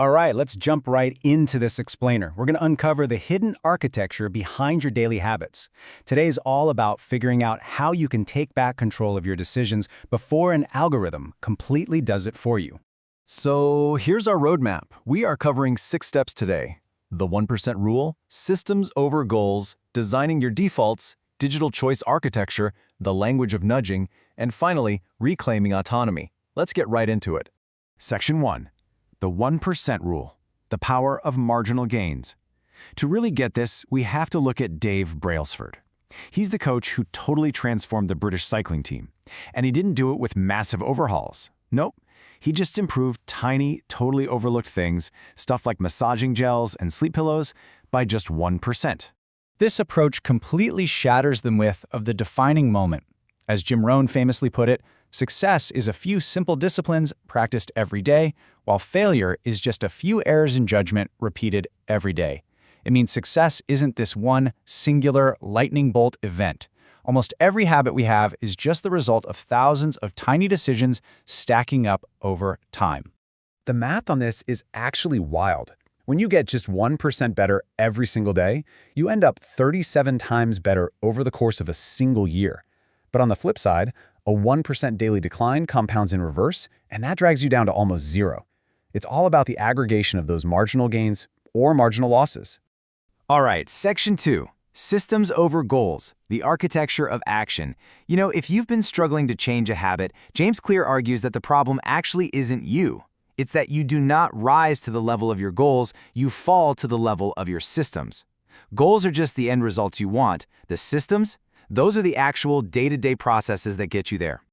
All right, let's jump right into this explainer. We're going to uncover the hidden architecture behind your daily habits. Today's all about figuring out how you can take back control of your decisions before an algorithm completely does it for you. So here's our roadmap. We are covering 6 steps today. The 1% rule, systems over goals, designing your defaults, digital choice architecture, the language of nudging, and finally, reclaiming autonomy. Let's get right into it. Section 1. The 1% rule, the power of marginal gains. To really get this, we have to look at Dave Brailsford. He's the coach who totally transformed the British cycling team. And he didn't do it with massive overhauls. Nope. He just improved tiny, totally overlooked things, stuff like massaging gels and sleep pillows, by just 1%. This approach completely shatters the myth of the defining moment. As Jim Rohn famously put it, success is a few simple disciplines practiced every day, while failure is just a few errors in judgment repeated every day. It means success isn't this one singular lightning bolt event. Almost every habit we have is just the result of thousands of tiny decisions stacking up over time. The math on this is actually wild. When you get just 1% better every single day, you end up 37 times better over the course of a single year. But on the flip side, a 1% daily decline compounds in reverse, and that drags you down to almost zero. It's all about the aggregation of those marginal gains or marginal losses. All right, Section 2. Systems over goals, the architecture of action. You know, if you've been struggling to change a habit, James Clear argues that the problem actually isn't you. It's that you do not rise to the level of your goals, you fall to the level of your systems. Goals are just the end results you want. The systems, those are the actual day-to-day processes that get you there.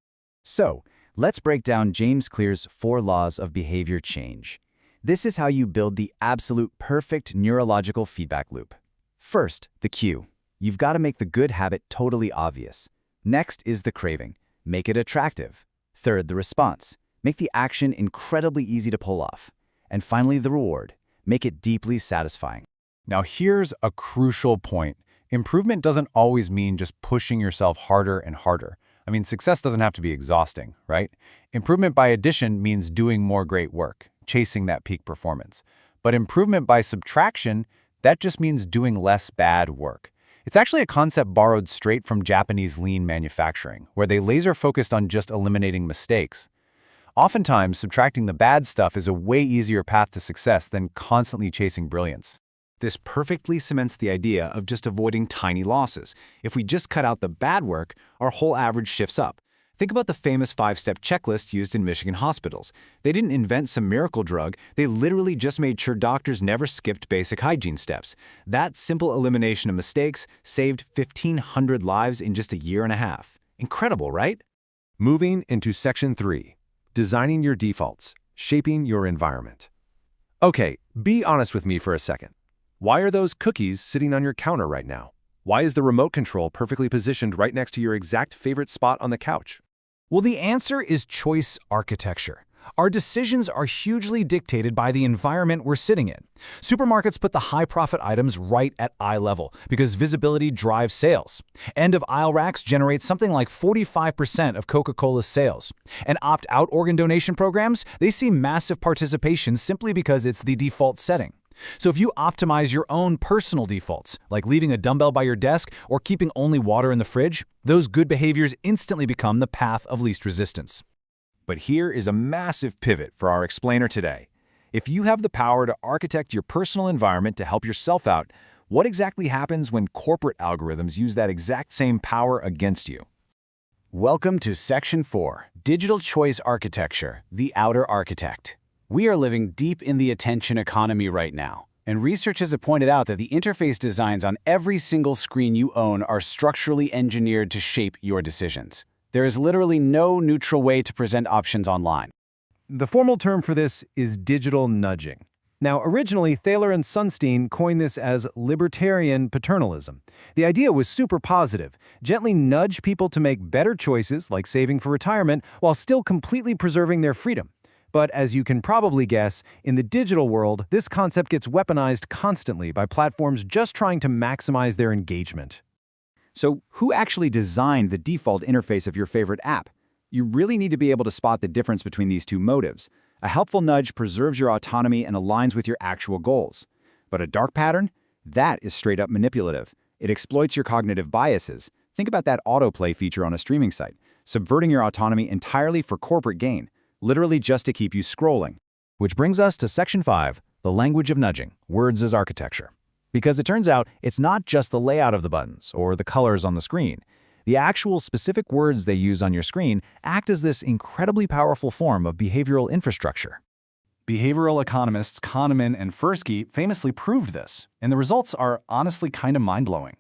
So, let's break down James Clear's 4 laws of behavior change. This is how you build the absolute perfect neurological feedback loop. First, the cue. You've got to make the good habit totally obvious. Next is the craving. Make it attractive. Third, the response. Make the action incredibly easy to pull off. And finally, the reward. Make it deeply satisfying. Now here's a crucial point. Improvement doesn't always mean just pushing yourself harder and harder. I mean, success doesn't have to be exhausting, right? Improvement by addition means doing more great work, chasing that peak performance. But improvement by subtraction, that just means doing less bad work. It's actually a concept borrowed straight from Japanese lean manufacturing, where they laser-focused on just eliminating mistakes. Oftentimes, subtracting the bad stuff is a way easier path to success than constantly chasing brilliance. This perfectly cements the idea of just avoiding tiny losses. If we just cut out the bad work, our whole average shifts up. Think about the famous 5-step checklist used in Michigan hospitals. They didn't invent some miracle drug, they literally just made sure doctors never skipped basic hygiene steps. That simple elimination of mistakes saved 1,500 lives in just a year and a half. Incredible, right? Moving into Section 3. Designing your defaults, shaping your environment. Okay, be honest with me for a second. Why are those cookies sitting on your counter right now? Why is the remote control perfectly positioned right next to your exact favorite spot on the couch? Well, the answer is choice architecture. Our decisions are hugely dictated by the environment we're sitting in. Supermarkets put the high-profit items right at eye level because visibility drives sales. End-of-aisle racks generate something like 45% of Coca-Cola's sales. And opt-out organ donation programs, they see massive participation simply because it's the default setting. So if you optimize your own personal defaults, like leaving a dumbbell by your desk or keeping only water in the fridge, those good behaviors instantly become the path of least resistance. But here is a massive pivot for our explainer today. If you have the power to architect your personal environment to help yourself out, what exactly happens when corporate algorithms use that exact same power against you? Welcome to Section 4, Digital Choice Architecture, the Outer Architect. We are living deep in the attention economy right now, and researchers have pointed out that the interface designs on every single screen you own are structurally engineered to shape your decisions. There is literally no neutral way to present options online. The formal term for this is digital nudging. Now, originally, Thaler and Sunstein coined this as libertarian paternalism. The idea was super positive: gently nudge people to make better choices, like saving for retirement, while still completely preserving their freedom. But as you can probably guess, in the digital world, this concept gets weaponized constantly by platforms just trying to maximize their engagement. So, who actually designed the default interface of your favorite app? You really need to be able to spot the difference between these two motives. A helpful nudge preserves your autonomy and aligns with your actual goals. But a dark pattern? That is straight up manipulative. It exploits your cognitive biases. Think about that autoplay feature on a streaming site, subverting your autonomy entirely for corporate gain, literally just to keep you scrolling. Which brings us to Section 5, the language of nudging, words as architecture. Because it turns out it's not just the layout of the buttons or the colors on the screen. The actual specific words they use on your screen act as this incredibly powerful form of behavioral infrastructure. Behavioral economists Kahneman and Tversky famously proved this, and the results are honestly kind of mind-blowing.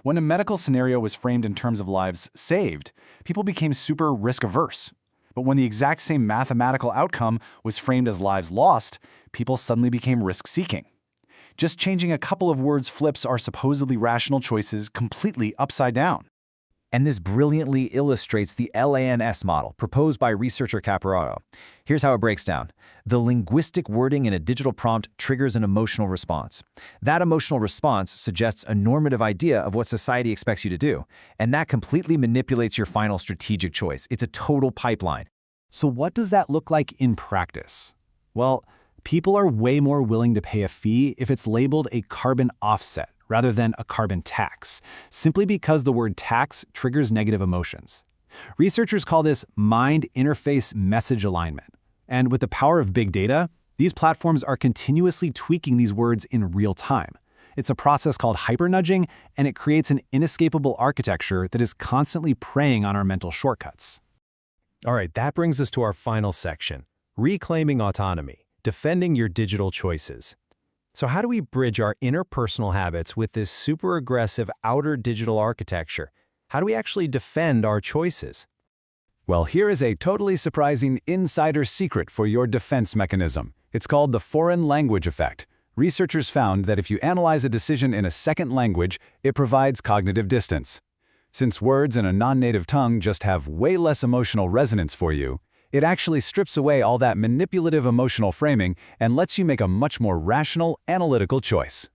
When a medical scenario was framed in terms of lives saved, people became super risk-averse. But when the exact same mathematical outcome was framed as lives lost, people suddenly became risk-seeking. Just changing a couple of words flips our supposedly rational choices completely upside down. And this brilliantly illustrates the LANS model proposed by researcher Caparato. Here's how it breaks down. The linguistic wording in a digital prompt triggers an emotional response. That emotional response suggests a normative idea of what society expects you to do, and that completely manipulates your final strategic choice. It's a total pipeline. So what does that look like in practice? Well, people are way more willing to pay a fee if it's labeled a carbon offset rather than a carbon tax, simply because the word tax triggers negative emotions. Researchers call this mind interface message alignment. And with the power of big data, these platforms are continuously tweaking these words in real time. It's a process called hypernudging, and it creates an inescapable architecture that is constantly preying on our mental shortcuts. All right, that brings us to our final section, reclaiming autonomy, defending your digital choices. So how do we bridge our interpersonal habits with this super aggressive outer digital architecture? How do we actually defend our choices? Well, here is a totally surprising insider secret for your defense mechanism. It's called the foreign language effect. Researchers found that if you analyze a decision in a second language, it provides cognitive distance. Since words in a non-native tongue just have way less emotional resonance for you, it actually strips away all that manipulative emotional framing and lets you make a much more rational, analytical choice.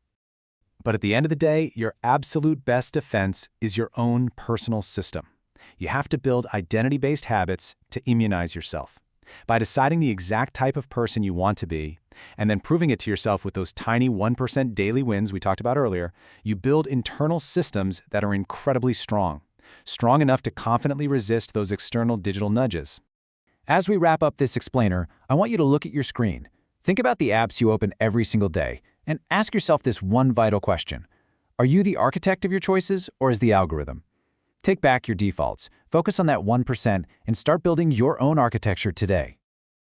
But at the end of the day, your absolute best defense is your own personal system. You have to build identity-based habits to immunize yourself. By deciding the exact type of person you want to be, and then proving it to yourself with those tiny 1% daily wins we talked about earlier, you build internal systems that are incredibly strong enough to confidently resist those external digital nudges. As we wrap up this explainer, I want you to look at your screen. Think about the apps you open every single day, and ask yourself this one vital question. Are you the architect of your choices, or is the algorithm? Take back your defaults, focus on that 1%, and start building your own architecture today.